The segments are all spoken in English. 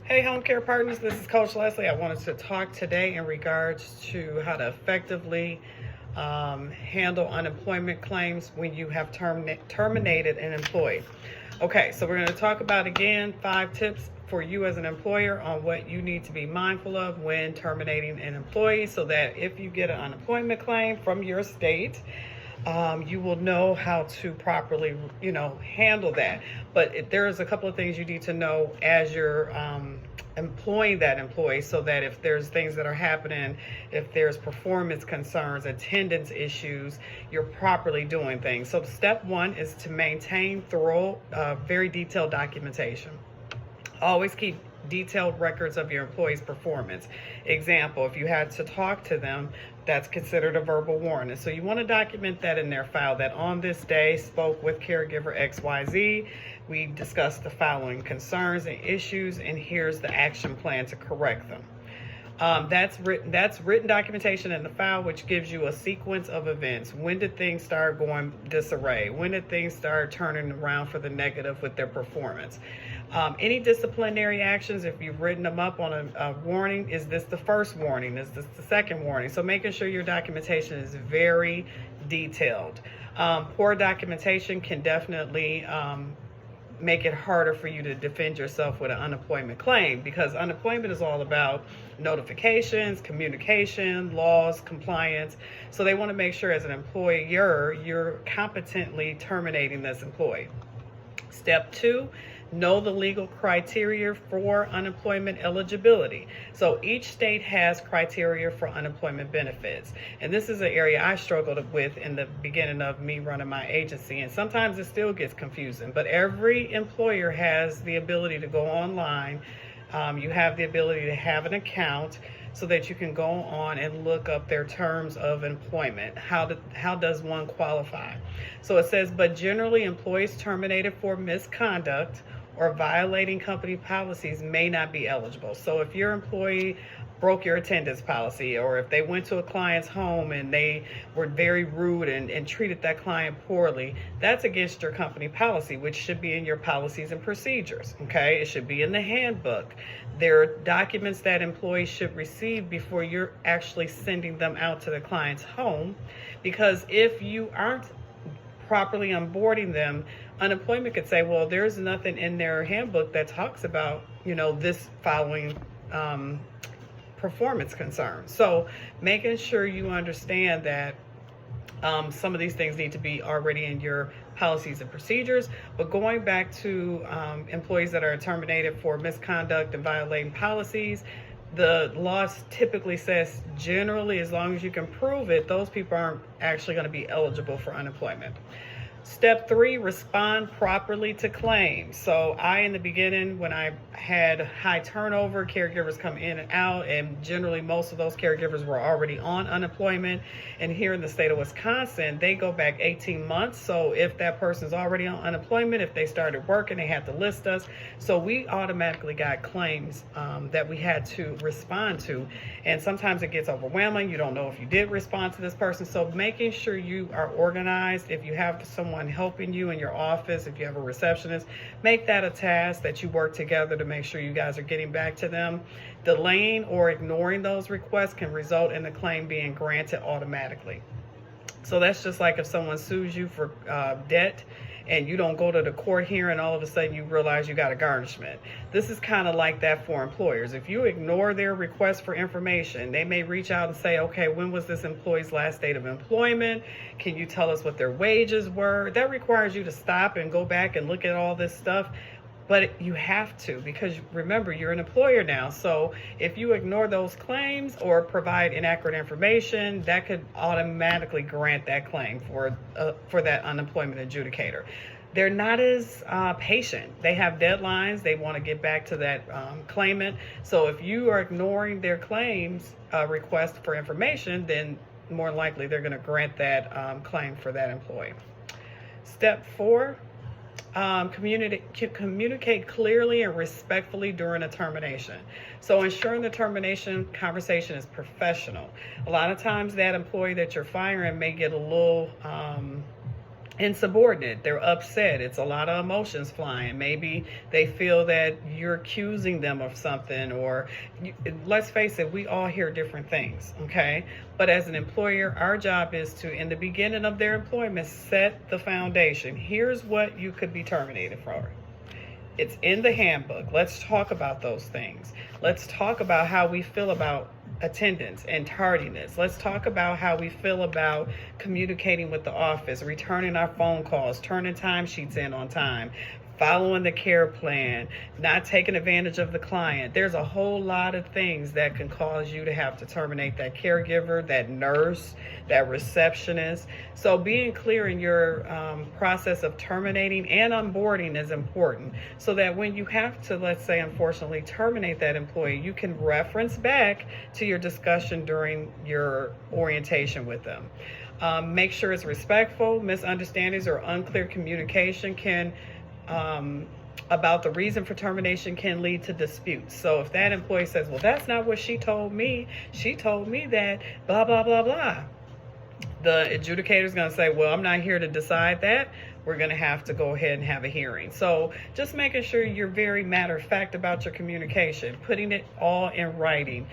Hey, home care partners, this is Coach Leslie. I wanted to talk today in regards to how to effectively handle unemployment claims when you have terminated an employee. Okay, so we're going to talk about again 5 tips for you as an employer on what you need to be mindful of when terminating an employee, so that if you get an unemployment claim from your state, you will know how to properly, handle that. But there's a couple of things you need to know as you're employing that employee, so that if there's things that are happening, if there's performance concerns, attendance issues, you're properly doing things. So step one is to maintain thorough, very detailed documentation. Always keep detailed records of your employees' performance. Example, if you had to talk to them, that's considered a verbal warning. So you want to document that in their file, that on this day spoke with caregiver XYZ. We discussed the following concerns and issues, and here's the action plan to correct them. That's written documentation in the file, which gives you a sequence of events. When did things start going disarray? When did things start turning around for the negative with their performance? Any disciplinary actions, if you've written them up on a warning, is this the first warning? Is this the second warning? So making sure your documentation is very detailed. Poor documentation can definitely make it harder for you to defend yourself with an unemployment claim, because unemployment is all about notifications, communication, laws, compliance. So they want to make sure as an employer you're competently terminating this employee. Step 2, know the legal criteria for unemployment eligibility. So each state has criteria for unemployment benefits. And this is an area I struggled with in the beginning of me running my agency. And sometimes it still gets confusing, but every employer has the ability to go online. You have the ability to have an account so that you can go on and look up their terms of employment. How does one qualify? So it says, but generally employees terminated for misconduct or violating company policies may not be eligible. So if your employee broke your attendance policy, or if they went to a client's home and they were very rude and treated that client poorly, that's against your company policy, which should be in your policies and procedures. Okay, it should be in the handbook. There are documents that employees should receive before you're actually sending them out to the client's home, because if you aren't properly onboarding them, unemployment could say, well, there's nothing in their handbook that talks about, this following performance concerns. So making sure you understand that some of these things need to be already in your policies and procedures. But going back to employees that are terminated for misconduct and violating policies, the law typically says generally, as long as you can prove it, those people aren't actually going to be eligible for unemployment. Step 3, respond properly to claims. So in the beginning, when I had high turnover, caregivers come in and out, and generally most of those caregivers were already on unemployment. And here in the state of Wisconsin, they go back 18 months. So if that person's already on unemployment, if they started working, they had to list us. So we automatically got claims that we had to respond to. And sometimes it gets overwhelming. You don't know if you did respond to this person. So making sure you are organized. If you have someone helping you in your office, if you have a receptionist, make that a task that you work together to make sure you guys are getting back to them. Delaying or ignoring those requests can result in the claim being granted automatically. So that's just like if someone sues you for debt and you don't go to the court hearing, all of a sudden you realize you got a garnishment. This is kind of like that for employers. If you ignore their request for information, they may reach out and say, okay, when was this employee's last date of employment? Can you tell us what their wages were? That requires you to stop and go back and look at all this stuff. But you have to, because remember, you're an employer now. So if you ignore those claims or provide inaccurate information, that could automatically grant that claim for that unemployment adjudicator. They're not as patient. They have deadlines. They want to get back to that claimant. So if you are ignoring their claims request for information, then more likely they're going to grant that claim for that employee. Step 4. Communicate clearly and respectfully during a termination. So ensuring the termination conversation is professional. A lot of times that employee that you're firing may get a little insubordinate. They're upset. It's a lot of emotions flying. Maybe they feel that you're accusing them of something, or let's face it, we all hear different things, okay? But as an employer, our job is to, in the beginning of their employment, set the foundation. Here's what you could be terminated for. It's in the handbook. Let's talk about those things. Let's talk about how we feel about attendance and tardiness. Let's talk about how we feel about communicating with the office, returning our phone calls, turning timesheets in on time, following the care plan, not taking advantage of the client. There's a whole lot of things that can cause you to have to terminate that caregiver, that nurse, that receptionist. So being clear in your process of terminating and onboarding is important, so that when you have to, let's say, unfortunately, terminate that employee, you can reference back to your discussion during your orientation with them. Make sure it's respectful. Misunderstandings or unclear communication can about the reason for termination can lead to disputes. So if that employee says, well, that's not what she told me that blah, blah, blah, blah. The adjudicator is going to say, well, I'm not here to decide that. We're going to have to go ahead and have a hearing. So just making sure you're very matter of fact about your communication, putting it all in writing.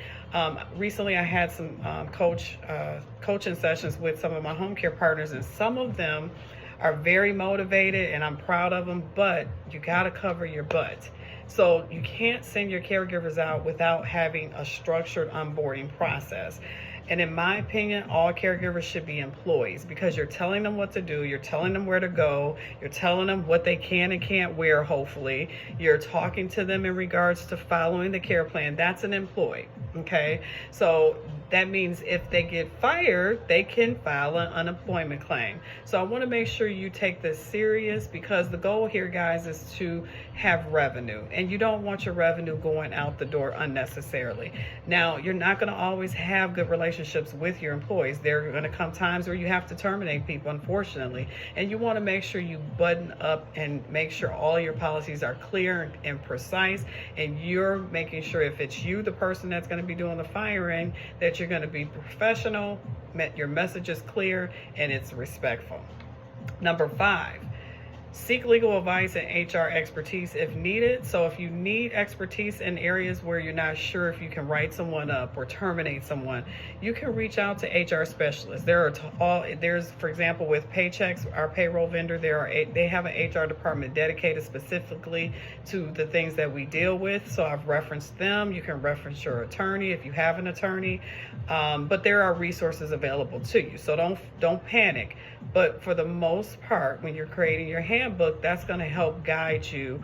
Recently, I had some coaching sessions with some of my home care partners, and some of them are very motivated, and I'm proud of them, but you got to cover your butt. So you can't send your caregivers out without having a structured onboarding process. And in my opinion, all caregivers should be employees, because you're telling them what to do, you're telling them where to go, you're telling them what they can and can't wear, hopefully. You're talking to them in regards to following the care plan. That's an employee, okay? So that means if they get fired, they can file an unemployment claim. So I want to make sure you take this serious, because the goal here, guys, is to have revenue, and you don't want your revenue going out the door unnecessarily. Now, you're not going to always have good relationships with your employees. There are going to come times where you have to terminate people, unfortunately, and you want to make sure you button up and make sure all your policies are clear and precise, and you're making sure, if it's you, the person that's going to be doing the firing, that you're going to be professional, your message is clear, and it's respectful. Number 5, seek legal advice and HR expertise if needed. So if you need expertise in areas where you're not sure if you can write someone up or terminate someone, you can reach out to HR specialists. There's, for example, with Paychex, our payroll vendor, they have an HR department dedicated specifically to the things that we deal with. So I've referenced them. You can reference your attorney if you have an attorney, but there are resources available to you. So don't panic. But for the most part, when you're creating your handbook, that's going to help guide you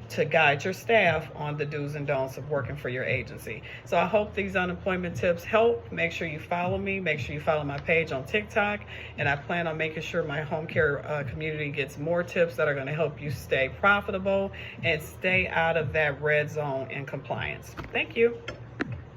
to guide your staff on the do's and don'ts of working for your agency. So I hope these unemployment tips help. Make sure you follow me. Make sure you follow my page on TikTok. And I plan on making sure my home care community gets more tips that are going to help you stay profitable and stay out of that red zone in compliance. Thank you.